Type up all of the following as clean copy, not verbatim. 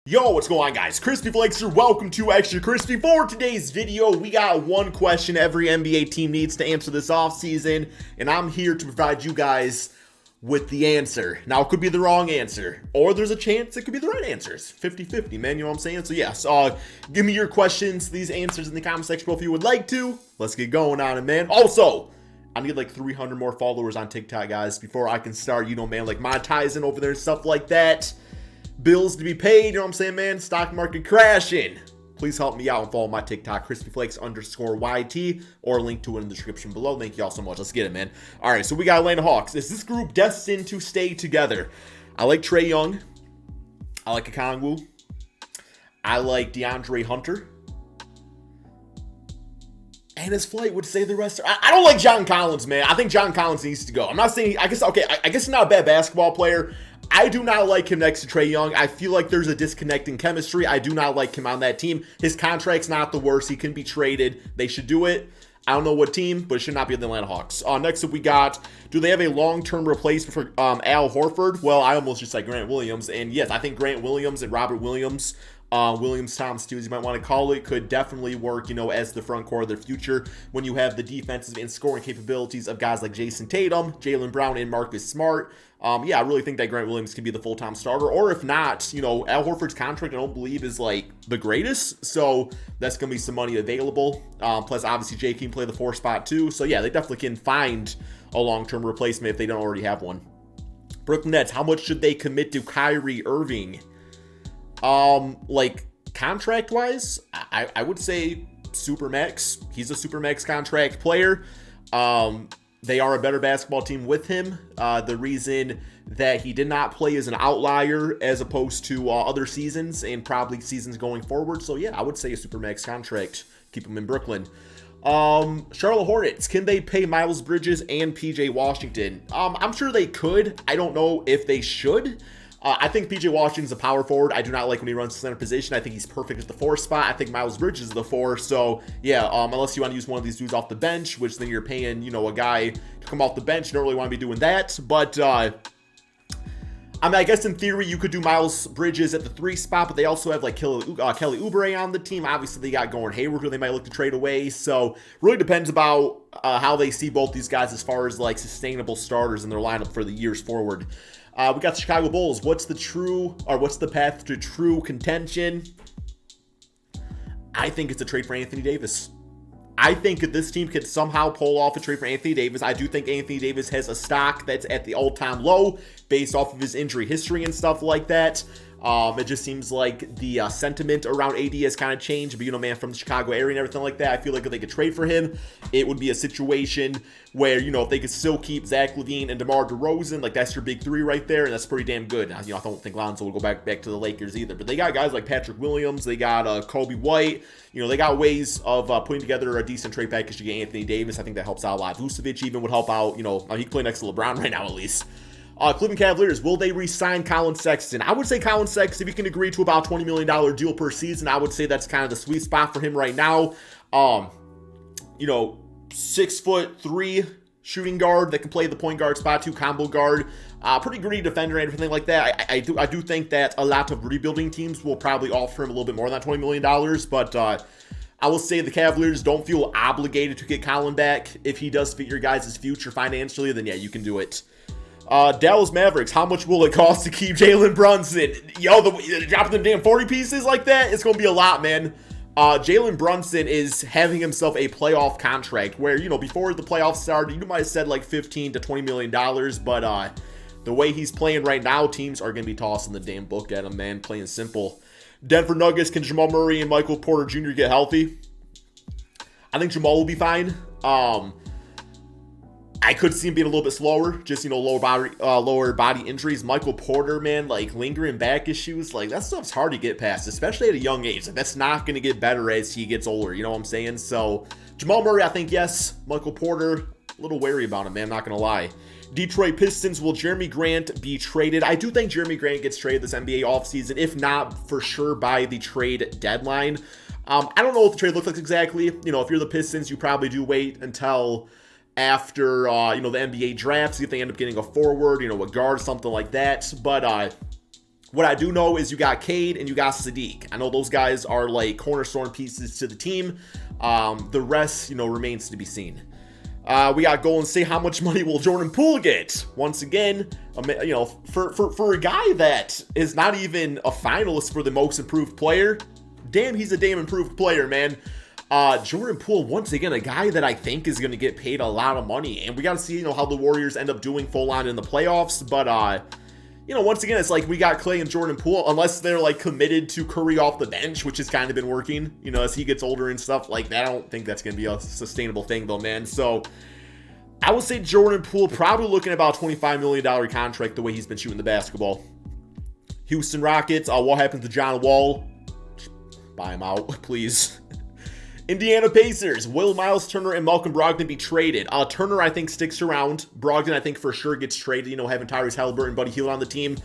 Yo, what's going on, guys? Crispy Flakes here. Welcome to Extra Crispy. For today's video, we got one question every NBA team needs to answer this offseason, and I'm here to provide you guys with the answer. Now, it could be the wrong answer, or there's a chance it could be the right answers. 50-50, man, you know what I'm saying? So, yes, give me your questions, these answers in the comment section below if you would like to. Let's get going on it, man. Also, I need like 300 more followers on TikTok, guys, before I can start, you know, man, like monetizing over there and stuff like that. Bills to be paid, you know what I'm saying, man? Stock market crashing. Please help me out and follow my TikTok, crispyflakes_YT, or link to it in the description below. Thank you all so much. Let's get it, man. All right, so we got Atlanta Hawks. Is this group destined to stay together? I like Trae Young. I like Okongwu. I like DeAndre Hunter. And his flight would say the rest. I don't like John Collins, man. I think John Collins needs to go. I'm not saying, I guess he's not a bad basketball player. I do not like him next to Trae Young. I feel like there's a disconnect in chemistry. I do not like him on that team. His contract's not the worst. He can be traded. They should do it. I don't know what team, but it should not be the Atlanta Hawks. Next up, we got, do they have a long-term replacement for Al Horford? Well, I almost just said Grant Williams. And yes, I think Grant Williams and Robert Williams, Thomas too, as you might want to call it, could definitely work, you know, as the front core of their future when you have the defensive and scoring capabilities of guys like Jason Tatum, Jaylen Brown, and Marcus Smart. Yeah, I really think that Grant Williams can be the full-time starter, or if not, you know, Al Horford's contract I don't believe is like the greatest, so that's going to be some money available. Plus, obviously, Jay can play the 4 spot too, so yeah, they definitely can find a long-term replacement if they don't already have one. Brooklyn Nets, how much should they commit to Kyrie Irving? Like contract-wise, I would say Supermax. He's a Supermax contract player. They are a better basketball team with him. The reason that he did not play is an outlier as opposed to other seasons and probably seasons going forward. So yeah, I would say a Supermax contract. Keep him in Brooklyn. Charlotte Hornets, can they pay Miles Bridges and PJ Washington? I'm sure they could. I don't know if they should. I think PJ Washington's a power forward. I do not like when he runs the center position. I think he's perfect at the 4 spot. I think Miles Bridges is the 4. So, yeah, unless you want to use one of these dudes off the bench, which then you're paying, you know, a guy to come off the bench. You don't really want to be doing that. But, I mean, I guess in theory you could do Miles Bridges at the 3 spot, but they also have, like, Kelly Oubre on the team. Obviously, they got Gordon Hayward, who they might look to trade away. So, really depends about how they see both these guys as far as, like, sustainable starters in their lineup for the years forward. We got the Chicago Bulls. What's the path to true contention? I think it's a trade for Anthony Davis. I think if this team could somehow pull off a trade for Anthony Davis, I do think Anthony Davis has a stock that's at the all-time low based off of his injury history and stuff like that. It just seems like the sentiment around AD has kind of changed. But, you know, man, from the Chicago area and everything like that, I feel like if they could trade for him, it would be a situation where, you know, if they could still keep Zach LaVine and DeMar DeRozan, like that's your big 3 right there, and that's pretty damn good. Now, you know, I don't think Lonzo will go back to the Lakers either. But they got guys like Patrick Williams, they got Kobe White. You know, they got ways of putting together a decent trade package to get Anthony Davis. I think that helps out a lot. Vucevic even would help out. You know, he can play next to LeBron right now at least. Cleveland Cavaliers, will they re-sign Collin Sexton? I would say Collin Sexton, if you can agree to about $20 million deal per season, I would say that's kind of the sweet spot for him right now. You know, 6'3" shooting guard that can play the point guard spot too, combo guard. Pretty gritty defender and everything like that. I do think that a lot of rebuilding teams will probably offer him a little bit more than that $20 million, but I will say the Cavaliers don't feel obligated to get Collin back. If he does fit your guys' future financially, then yeah, you can do it. Dallas Mavericks, how much will it cost to keep Jalen Brunson? Yo, dropping them damn 40 pieces like that, it's going to be a lot, man. Jalen Brunson is having himself a playoff contract where, you know, before the playoffs started, you might have said like $15 to $20 million, but the way he's playing right now, teams are going to be tossing the damn book at him, man, plain and simple. Denver Nuggets, can Jamal Murray and Michael Porter Jr. get healthy? I think Jamal will be fine. I could see him being a little bit slower, just, you know, lower body injuries. Michael Porter, man, like lingering back issues, like that stuff's hard to get past, especially at a young age. Like, that's not going to get better as he gets older, you know what I'm saying? So Jamal Murray, I think yes. Michael Porter, a little wary about him, man, not going to lie. Detroit Pistons, will Jeremy Grant be traded? I do think Jeremy Grant gets traded this NBA offseason, if not for sure by the trade deadline. I don't know what the trade looks like exactly. You know, if you're the Pistons, you probably do wait until after, you know, the NBA drafts, if they end up getting a forward, you know, a guard, something like that. But What I do know is you got Cade and you got Sadiq. I know those guys are like cornerstone pieces to the team. The rest, remains to be seen. We got Golden State. How much money will Jordan Poole get? Once again, for a guy that is not even a finalist for the most improved player, damn, he's a damn improved player, man. Jordan Poole, once again, a guy that I think is going to get paid a lot of money. And we got to see, how the Warriors end up doing full on in the playoffs. But, once again, it's like we got Clay and Jordan Poole, unless they're like committed to Curry off the bench, which has kind of been working, as he gets older and stuff like that. I don't think that's going to be a sustainable thing though, man. So I would say Jordan Poole probably looking at about a $25 million contract the way he's been shooting the basketball. Houston Rockets, what happens to John Wall? Buy him out, please. Indiana Pacers, will Miles Turner and Malcolm Brogdon be traded? Turner, I think, sticks around. Brogdon, I think, for sure gets traded, having Tyrese Halliburton and Buddy Hield on the team.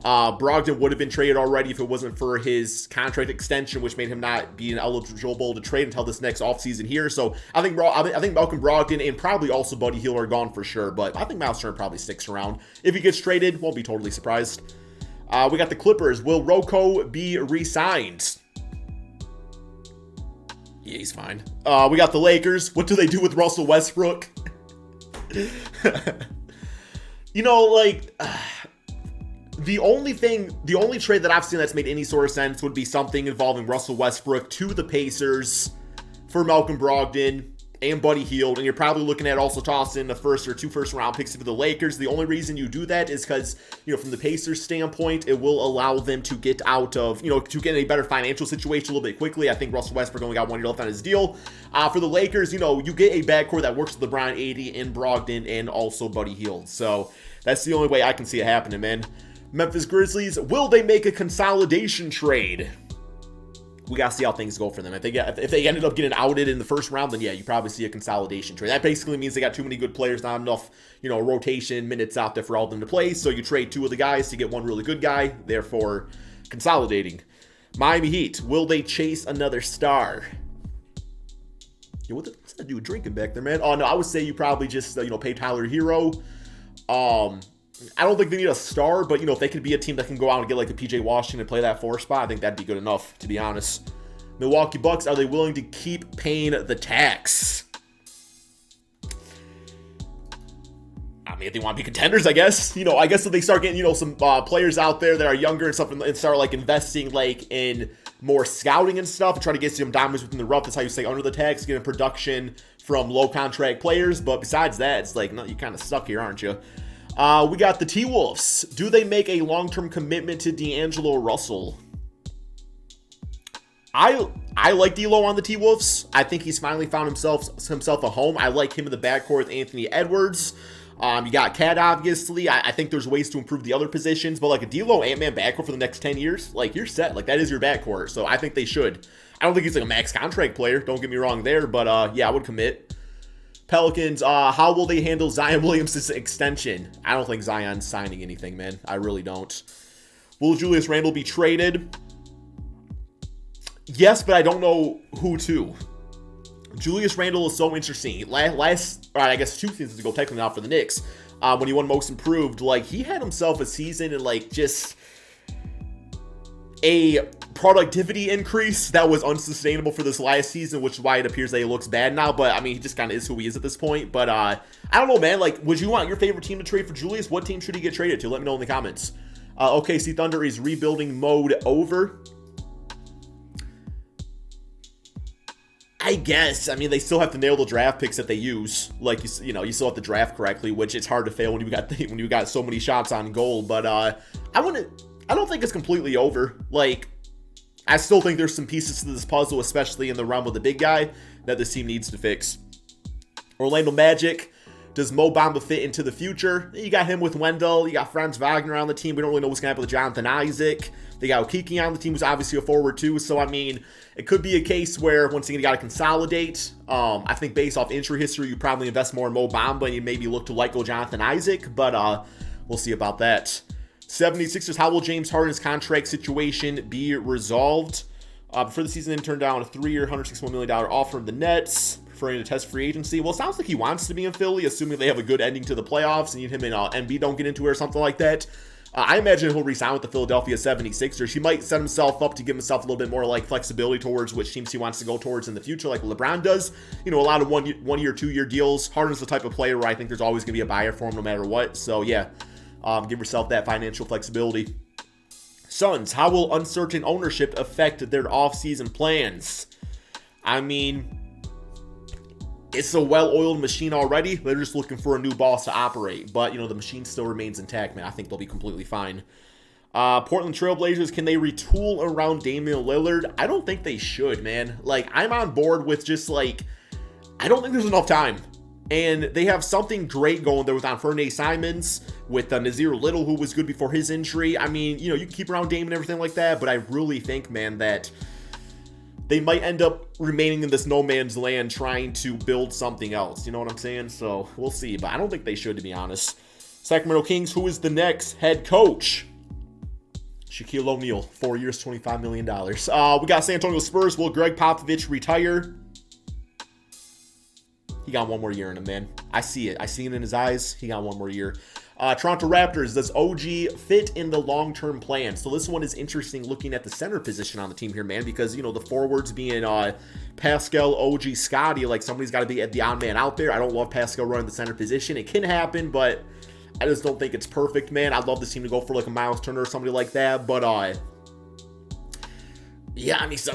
Brogdon would have been traded already if it wasn't for his contract extension, which made him not be eligible to trade until this next offseason here. So I think Malcolm Brogdon and probably also Buddy Hield are gone for sure, but I think Miles Turner probably sticks around. If he gets traded, won't be totally surprised. We got the Clippers. Will Rocco be re-signed? Yeah, he's fine. We got the Lakers. What do they do with Russell Westbrook? The only trade that I've seen that's made any sort of sense would be something involving Russell Westbrook to the Pacers for Malcolm Brogdon and Buddy Hield, and you're probably looking at also tossing the first or 2 first-round picks for the Lakers. The only reason you do that is because, from the Pacers' standpoint, it will allow them to get out of, to get in a better financial situation a little bit quickly. I think Russell Westbrook only got 1 year left on his deal. For the Lakers, you get a backcourt that works with LeBron, AD, and Brogdon, and also Buddy Hield. So that's the only way I can see it happening, man. Memphis Grizzlies, will they make a consolidation trade? We got to see how things go for them. If they ended up getting outed in the first round, then yeah, you probably see a consolidation trade. That basically means they got too many good players, not enough, rotation minutes out there for all of them to play. So you trade 2 of the guys to get 1 really good guy, therefore consolidating. Miami Heat, will they chase another star? What's that dude drinking back there, man? Oh no, I would say you probably just pay Tyler Hero. I don't think they need a star, but, if they could be a team that can go out and get, like, a PJ Washington and play that 4 spot, I think that'd be good enough, to be honest. Milwaukee Bucks, are they willing to keep paying the tax? I mean, if they want to be contenders, I guess. I guess if they start getting, some players out there that are younger and stuff and start, like, investing, like, in more scouting and stuff and try to get some diamonds within the rough, that's how you stay under the tax, getting production from low-contract players. But besides that, it's like, no, you're kind of stuck here, aren't you? We got the T-Wolves. Do they make a long-term commitment to D'Angelo Russell? I like D'Lo on the T-Wolves. I think he's finally found himself a home. I like him in the backcourt with Anthony Edwards. You got Cat, obviously. I think there's ways to improve the other positions, but like a D'Lo Ant-Man backcourt for the next 10 years, like you're set. Like that is your backcourt. So I think they should. I don't think he's like a max contract player. Don't get me wrong there, but yeah, I would commit. Pelicans, how will they handle Zion Williams' extension? I don't think Zion's signing anything, man. I really don't. Will Julius Randle be traded? Yes, but I don't know who to. Julius Randle is so interesting. I guess 2 seasons ago, technically not for the Knicks, when he won Most Improved, like he had himself a season and like just a productivity increase that was unsustainable for this last season, which is why it appears that he looks bad now. But I mean, he just kind of is who he is at this point. But I don't know, man. Like, would you want your favorite team to trade for Julius? What team should he get traded to? Let me know in the comments. OKC Thunder is rebuilding mode over. I guess. I mean, they still have to nail the draft picks that they use. Like, you still have to draft correctly, which it's hard to fail when you got so many shots on goal. But I don't think it's completely over. Like, I still think there's some pieces to this puzzle, especially in the realm of the big guy, that this team needs to fix. Orlando Magic, does Mo Bamba fit into the future? You got him with Wendell. You got Franz Wagner on the team. We don't really know what's going to happen with Jonathan Isaac. They got Okiki on the team, who's obviously a forward too. So, I mean, it could be a case where, once again, you got to consolidate. I think based off injury history, you probably invest more in Mo Bamba and you maybe look to let go Jonathan Isaac. But we'll see about that. 76ers, how will James Harden's contract situation be resolved? Before the season, then turned down a 3-year, $161 million offer from the Nets, preferring to test free agency. Well, it sounds like he wants to be in Philly, assuming they have a good ending to the playoffs and him and Embiid don't get into it or something like that. I imagine he'll resign with the Philadelphia 76ers. He might set himself up to give himself a little bit more like flexibility towards which teams he wants to go towards in the future, like LeBron does. You know, a lot of one year, 2 year deals. Harden's the type of player where I think there's always going to be a buyer for him no matter what. So yeah, give yourself that financial flexibility. Suns, how will uncertain ownership affect their offseason plans? I mean, it's a well-oiled machine already. They're just looking for a new boss to operate. But, you know, the machine still remains intact, man. I think they'll be completely fine. Portland Trailblazers, can they retool around Damian Lillard? I don't think they should, man. Like, I'm on board with just, like, I don't think there's enough time. And they have something great going there with Anfernee Simons, with Nazir Little, who was good before his injury. I mean, you know, you can keep around Dame and everything like that. But I really think, man, that they might end up remaining in this no man's land trying to build something else. You know what I'm saying? So we'll see. But I don't think they should, to be honest. Sacramento Kings, who is the next head coach? Shaquille O'Neal, 4 years, $25 million. We got San Antonio Spurs. Will Greg Popovich retire? He got one more year in him, man. I see it. I see it in his eyes. He got one more year. Toronto Raptors, does OG fit in the long-term plan? So this one is interesting looking at the center position on the team here, man, because, you know, the forwards being Pascal, OG, Scotty, like somebody's got to be the odd man out there. I don't love Pascal running the center position. It can happen, but I just don't think it's perfect, man. I'd love this team to go for like a Miles Turner or somebody like that, but yeah, I mean, so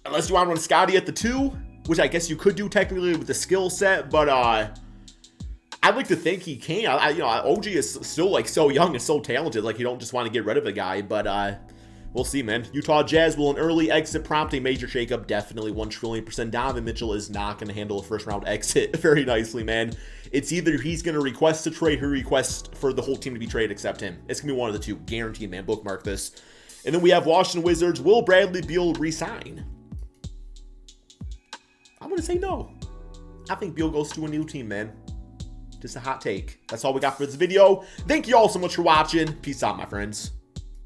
unless you want to run Scotty at the 2, which I guess you could do technically with the skill set, but I'd like to think he can. You know, OG is still like so young and so talented. Like, you don't just want to get rid of a guy, but we'll see, man. Utah Jazz, will an early exit prompt a major shakeup? Definitely 1,000,000,000,000%. Donovan Mitchell is not going to handle a first round exit very nicely, man. It's either he's going to request a trade or request for the whole team to be traded except him. It's going to be one of the two. Guaranteed, man. Bookmark this. And then we have Washington Wizards. Will Bradley Beal resign? I'm going to say no. I think Beal goes to a new team, man. Just a hot take. That's all we got for this video. Thank you all so much for watching. Peace out, my friends.